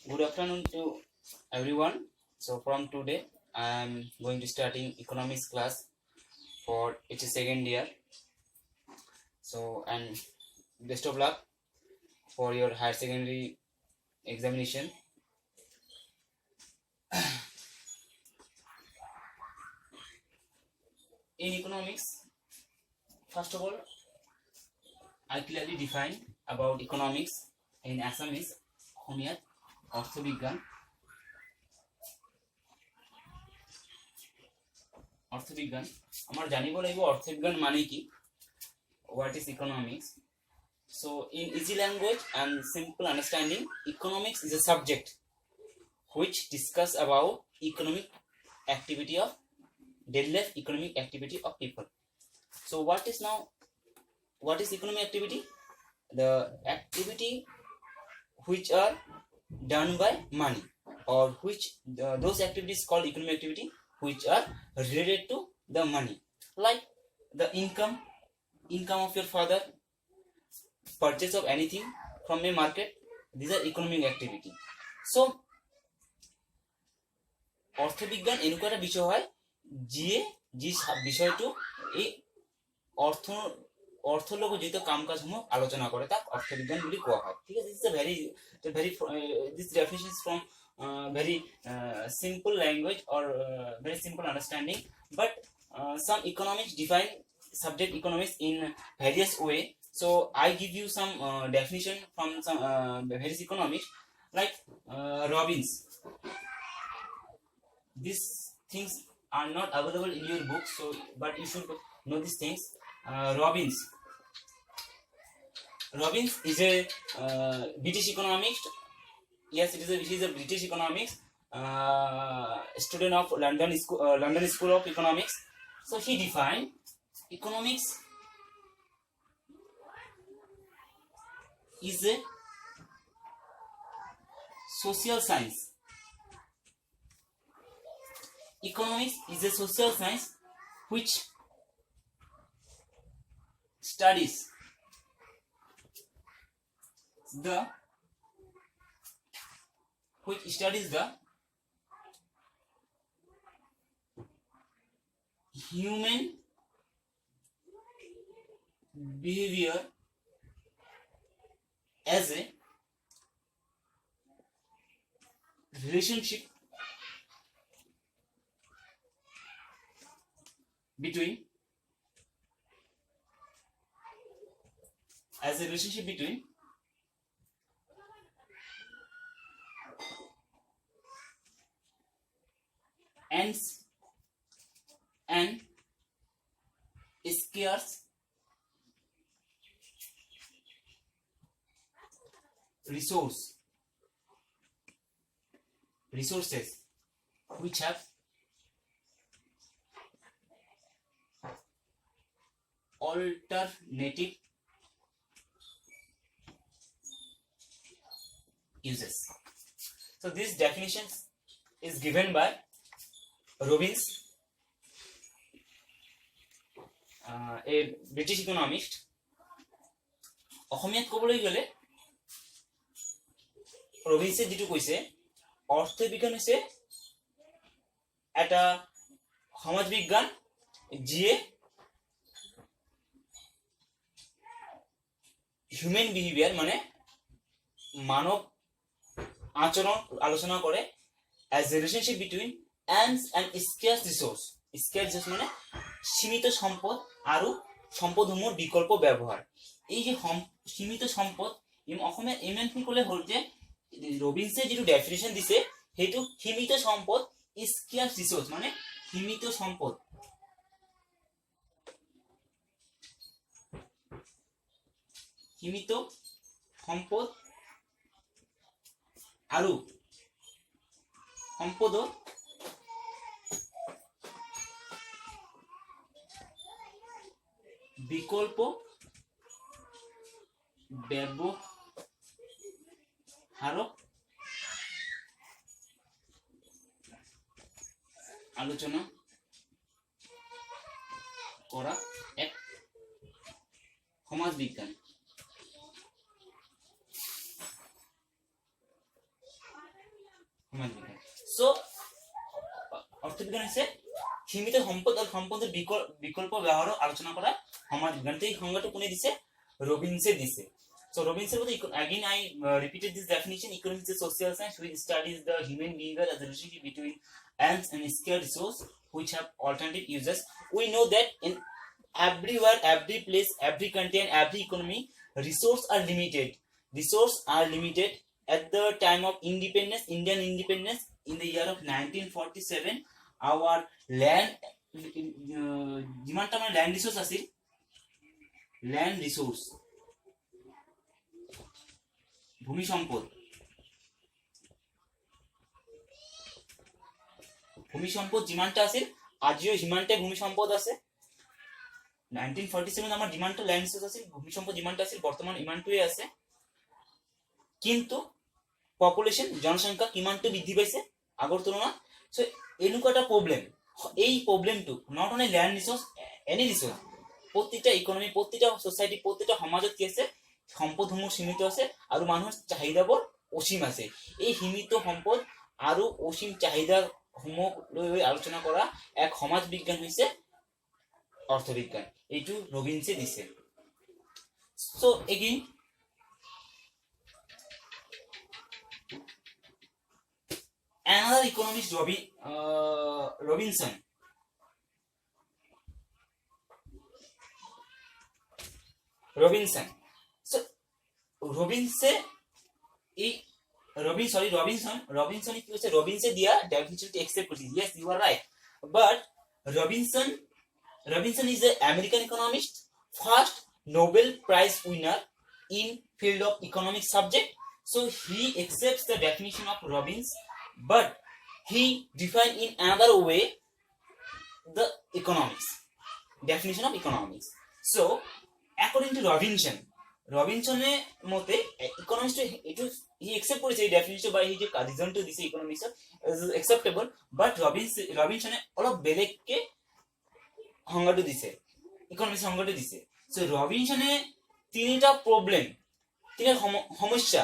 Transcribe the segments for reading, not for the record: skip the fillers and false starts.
Good afternoon to everyone. So from today, I am going to starting economics class for its second year. So and best of luck for your higher secondary examination. In economics, first of all, I clearly define about economics in Assamese, অসমীয়াত অৰ্থবিজ্ঞান আমাৰ জানিব লাগিব অৰ্থবিজ্ঞান মানে কি what is economics. So in easy language and simple understanding, economics is a subject which discuss about economic activity of daily life, economic activity of people. So what is economic activity? The activity which are done by money, or which those activities called economic activity which are related to the money, like the income of your father, purchase of anything from a market. These are economic activity. So অৰ্থবিজ্ঞান এনেকুৱা এটা বিষয় হয় যিয়ে যি বিষয়টো এই অৰ্থৰ লগত জড়িত কাম কাজসমূহ আলোচনা কৰে তাক অৰ্থবিজ্ঞান বুলি কোৱা হয়। ঠিক আছে, this definition is from very simple language or very simple understanding, but some economics define subject economics in various way. So I give you some definition from some various economics, like Robbins. These things are not available in your book, so but you should know these things. Robbins is a British economist. Yes, he is a British economist, student of London School of Economics. So he defined economics is a social science. Economics is a social science which studies the human behavior as a relationship between ends and scarce resources which have alternative uses. So this definition is given by Robbins, a British economist. অসমীয়াত ক'বলৈ গ'লে ৰবিনছে যিটো কৈছে অৰ্থবিজ্ঞান হৈছে এটা সমাজ বিজ্ঞান যিয়ে হিউম্যান বিহেভিয়ার মানে মানব আচরণ আলোচনা করে as a relationship between ends and scarce resource মানে সীমিত সম্পদ আৰু সম্পদসমূহৰ বিকল্প ব্যৱহাৰ। এই যে সীমিত সম্পদ অসমীয়া ইমান কি ক'লে হ'ল যে ৰবিনছে যিটো ডেফিনেশ্যন দিছে সেইটো সীমিত সম্পদ scarce resource মানে সীমিত সম্পদ আৰু সম্পদৰ বিকল্প ব্যৱহাৰক আলোচনা কৰা এক সমাজ বিজ্ঞান। সমাজবিজ্ঞান সো অর্থবিজ্ঞান হৈছে সীমিত সম্পদ আৰু সম্পদের বিকল্প ব্যবহার আলোচনা করা সমাজবিজ্ঞান। এই সংজ্ঞাটো কোনে দিছে? রবিনসে দিছে। So Robinson, again I repeated this definition. Economics is a social science which studies the human behavior as a relationship between ends and scarce resource which have alternative uses. We know that in everywhere, every place, every country and every economy, resources are limited. Resources are limited. At the time of independence, Indian independence, in the year of 1947, our land, যিমানটা land resource আছিল, land resource, ভূমি সম্পদ, যিমানটা আছিল আজিও সিমানটাই ভূমি সম্পদ আছে। 1947 আমাৰ যিমানটা land resource আছিল, ভূমি সম্পদ যিমানটা আছিল, বৰ্তমান ইমানটোৱে আছে। কিন্তু পপুলেশন, জনসংখ্যা কিমানটো বৃদ্ধি পাইছে আগৰ তুলনাত। সো এনেকুৱা এটা প্ৰব্লেম, এই প্ৰব্লেমটো not only land resource, any resource, প্রত্যেকটা ইকোনমি, প্রত্যেকটা সোসাইটি, প্ৰত্যেকটা সমাজত কি আছে, সম্পদসমূহ সীমিত আছে আৰু মানুহৰ চাহিদাবোৰ অসীম আছে। এই সীমিত সম্পদ আৰু অসীম চাহিদা সমূহ লৈ আলোচনা কৰা এক সমাজ বিজ্ঞান হৈছে অৰ্থবিজ্ঞান। এইটো ৰবিনসে দিছে। So again another economist, Robinson. So Robinson কি হচ্ছে, রবিনসে দিয়া ডেফিনিশনটি অ্যাকসেপ্ট করছি। Yes, you are right, but Robinson is an American economist, first Nobel Prize winner in field of economic subject. So he accepts the definition of Robbins, but he defined in another way the definition of economics. So according to রবিনসনের মতে economics হি accept করেছে এই definition বা এই যে রিজনটো দিছে economics is acceptable, but রবিনসনে অলপ বেলেগকে সংজ্ঞাটো দিছে, ইকোনমিক্স সংজ্ঞাটো দিছে। সো রবিনসনে তিনিটা প্রবলেম, তিনিটা সমস্যা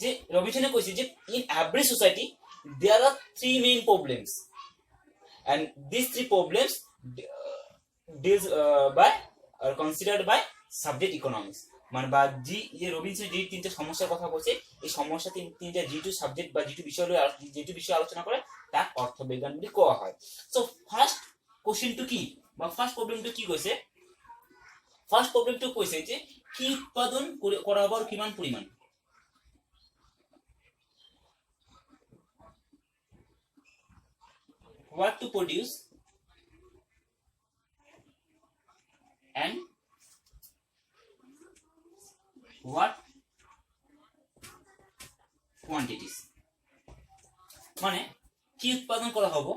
যে রবিনসনে কৈছে যে in every society there are three main problems, and these three problems deals by or considered by subject economics. মানে বা জি যে রবিনসন যে তিনটা সমস্যার কথা বলছে, এই সমস্যা তিনটা যেটু সাবজেক্ট বা যেটু বিষয় যেটু বিষয় আলোচনা করে তাক অর্থবিজ্ঞান বুলি কোৱা হয়। সো ফার্স্ট কোশ্চেনটো কি বা ফার্স্ট প্রবলেমটো কি কৈছে? ফার্স্ট প্রবলেমটো কৈছে যে কি উৎপাদন কৰা হ'ব আৰু কিমান পৰিমাণ। What to produce and what quantities, মানে কি উৎপাদন করা হবে,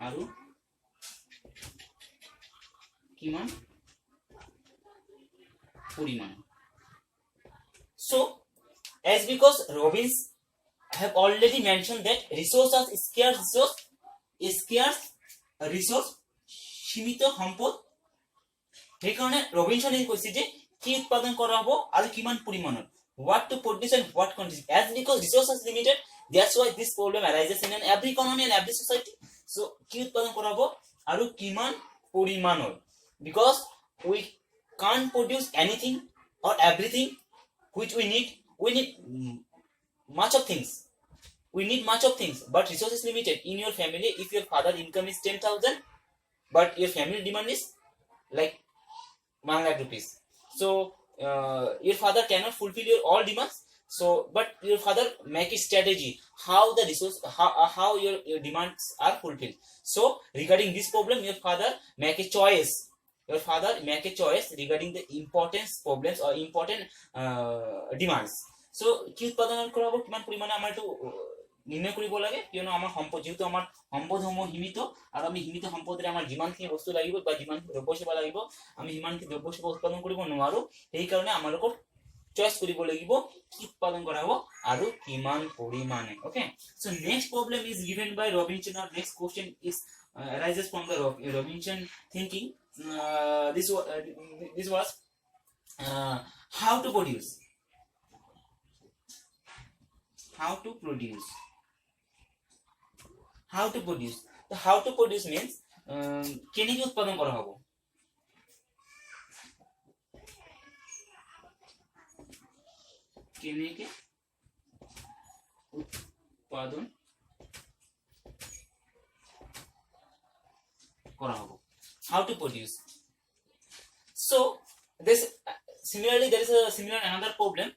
আৰু কিমান পরিমাণ। So as because Robbins have already mentioned that resources are scarce resource, সীমিত সম্পদ, সেই কারণে রবিনসন কৈছে যে কি উৎপাদন করা হবে আর কিমান পরিমাণৰ, what to produce and what quantity. As because resources limited, that's why this problem arises in every economy and every society. So কি উৎপাদন করা হবে আর কিমান পরিমাণৰ, because we can't produce anything or everything which we need much of things, but resources limited. In your family, if your father income is 10,000 but your family demand is like 1 lakh rupees, so your father cannot fulfill your all demands. So but your father make a strategy how the resource how your demands are fulfilled. So regarding this problem, your father make a choice regarding the important problems or important demands. So কি উৎপাদন কৰা হ'ব, কিমান পৰিমাণে আমাৰ এইটো নিৰ্ণয় কৰিব লাগে, কিয়নো আমাৰ সম্পদ, যেহেতু আমাৰ সম্পদসমূহ সীমিত আৰু আমি সীমিত সম্পদৰে আমাৰ যিমানখিনি বস্তু লাগিব বা যিমানখিনি দ্ৰব্য সেৱা লাগিব আমি সিমানখিনি দ্ৰব্য সেৱা উৎপাদন কৰিব নোৱাৰো। সেইকাৰণে আমালোকৰ চয়েস কৰিব লাগিব কি উৎপাদন কৰা হ'ব আৰু কিমান পৰিমাণে okay so next problem is given by Robinson or next question is arises from the Robinson thinking this was how to produce the how to produce means কেনেকে উৎপাদন করা হবে কেনেকে উৎপাদন করা হবে how to produce so this similarly there is a similar another problem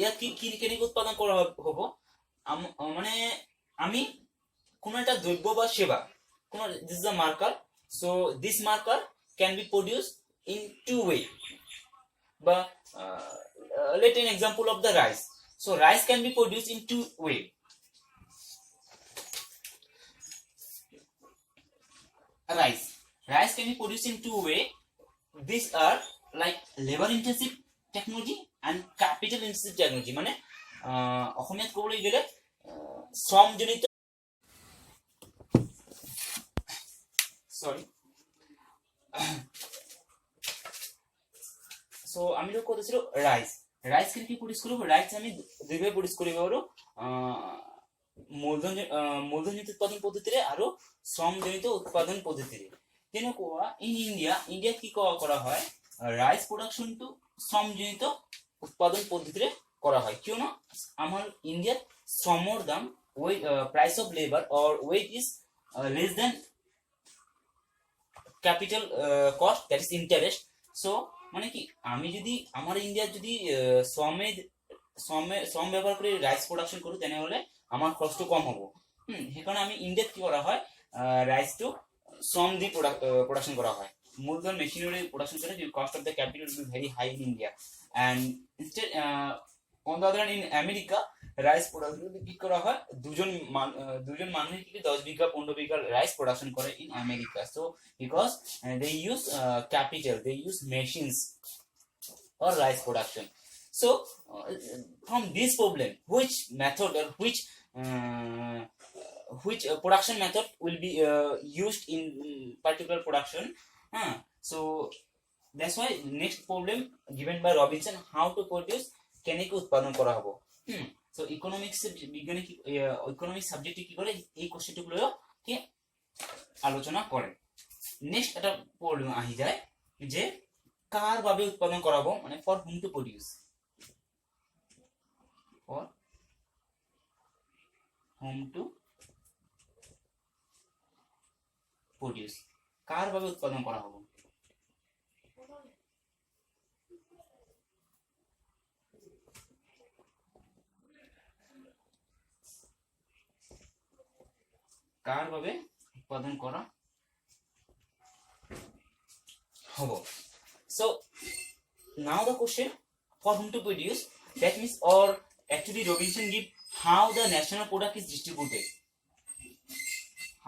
ইয়াত কি কি কেনেকে উৎপাদন করা হবে মানে আমি কোন একটা দ্রব্য বা সেবা কোন this is a marker so this marker can be produced in two way but let an example of the rice so rice can be produced in two way rice can be produced in two way these are like labor intensive technology and capital intensive technology মানে অসমীয়াত ক'বলৈ গ'লে শ্ৰমজনিত sorry so আমি তো কৈছিলো rice কেনেকৈ produce কৰিব rice আমি দুইভাৱে প্ৰডিউস কৰিব পাৰো মূলধনজনিত উৎপাদন পদ্ধতিৰে আৰু শ্ৰমজনিত উৎপাদন পদ্ধতিৰে তেনেকুৱা ইন্ডিয়াত কি কৰা হয় রাইস প্ৰডাকশনটো শ্ৰমজনিত উৎপাদন পদ্ধতিৰে কৰা হয় কিয়নো আমাৰ ইন্ডিয়াত শ্ৰমৰ দাম price of labor or wage is less than capital cost that is interest so মানে কি আমি যদি আমার ইন্ডিয়া যদি শ্রম ব্যবহার করে রাইস প্রোডাকশন করি তেনেহলে আমার খরচটো কম হ'ব সেইকাৰণে আমি ইন্ডিয়াত কি কৰা হয় রাইসটো শ্রম দি প্রোডাকশন করা হয় মূলধন মেশিনারি প্রোডাকশন করে the cost of the capital will be very high in India and instead on the other hand in America rice production কি করা হয় দুজন মানুষ কি 10 বিঘা 15 বিঘা রাইস প্রোডাকশন করে in America so because they use capital they use machines for rice production so from this problem which method or which production method will be used in particular production so that's why next problem given by Robinson how to produce কেনেকৈ উৎপাদন কৰা হ'ব so economics বিজ্ঞানে কি economics সাবজেক্টে কি কৰে এই কোশ্চেনটো লৈ কি আলোচনা কৰে নেক্সট এটা প্রবলেম আহি যায় যে কার ভাবে উৎপাদন কৰা হ'ব মানে for whom to produce for whom to produce কার ভাবে উৎপাদন কৰা হ'ব কার ভাবে উৎপাদন করা হবো so now the question for whom to produce that means or actually Robinson give how the national product is distributed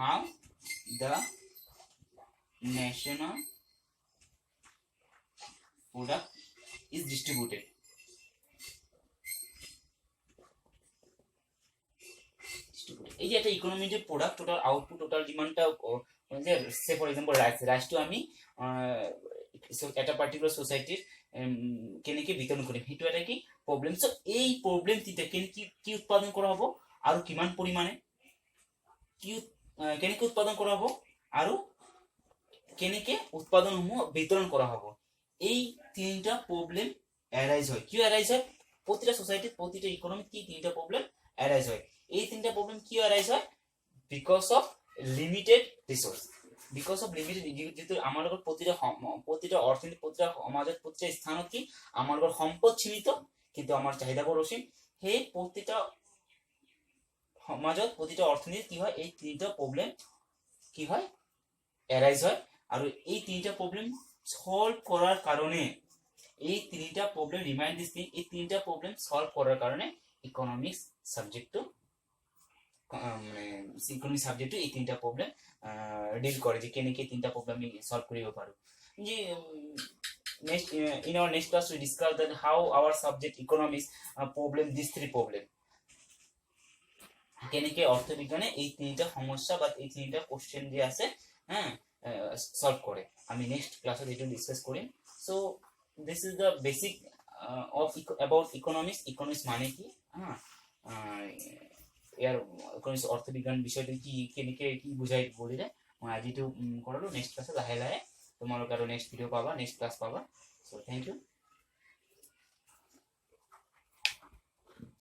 how the national product is distributed এই যে একটা ইকোনমি যে প্রোডাক্ট টোটাল আউটপুট টোটাল ডিমান্ডটা যে সে for example রাইসটো আমি এটা particular সোসাইটির কেনেকে বিতৰণ কৰিম সেইটো এটা কি প্ৰবলেম সো এই প্ৰবলেমটিতে কি উৎপাদন কৰা হ'ব আৰু কিমান পৰিমাণে কেনেকে উৎপাদন কৰা হ'ব আৰু কেনেকে উৎপাদনসমূহ বিতৰণ কৰা হ'ব এই তিনটা প্ৰবলেম অ্যারাইজ হয় কিয় অ্যারাইজ হয় প্রতিটা সোসাইটির প্রতিটা ইকোনমিক কি তিনটা প্রবলেম অ্যারাইজ হয় এই তিনটা প্রবলেম কি অ্যারাইজ হয় because of limited resource because of limited যেহেতু আমার প্রতিটা অর্থনীতি প্রতিটা সমাজত প্রতিটা স্থানত কি আমার সম্পদ সীমিত কিন্তু আমার চাহিদা বড় অসীম সেই প্রতিটা সমাজত প্রতিটা অর্থনীতি কি হয় এই তিনটা প্রবলেম কি হয় অ্যারাইজ হয় আর এই তিনটা প্রবলেম সলভ করার কারণে এই তিনটা প্রবলেম রিমাইন্ড দিস থিং এই তিনটা প্রবলেম সলভ করার কারণে ইকোনমিক্স সাবজেক্ট মানে ইকোনমিক সাবজেক্ট এই তিনটা প্রবলেম ডিল করে যে কেনেকে তিনটা প্রবলেম আমি সলভ কৰিব পাৰো যে next in our next class we discuss that how our subject economics problem these three problem কেনেকে অর্থবিজ্ঞানে এই তিনটা সমস্যা বা এই তিনটা কোশ্চেন যে আছে হ্যাঁ সলভ করে আমি নেক্সট ক্লাসে এটা ডিসকাস করি so this is the basic of about economics মানে কি হ্যাঁ ইয়াৰ ইকোনমিক্স অৰ্থবিজ্ঞান বিষয়টো কি কেনেকে কি বুজাই বলিলে মই আজি এইটো কৰালো নেক্সট ক্লাসে লাহে লাহে তোমালোক আৰু নেক্সট ভিডিঅ' পাবা নেক্সট ক্লাস পাবা সো থ্যাংক ইউ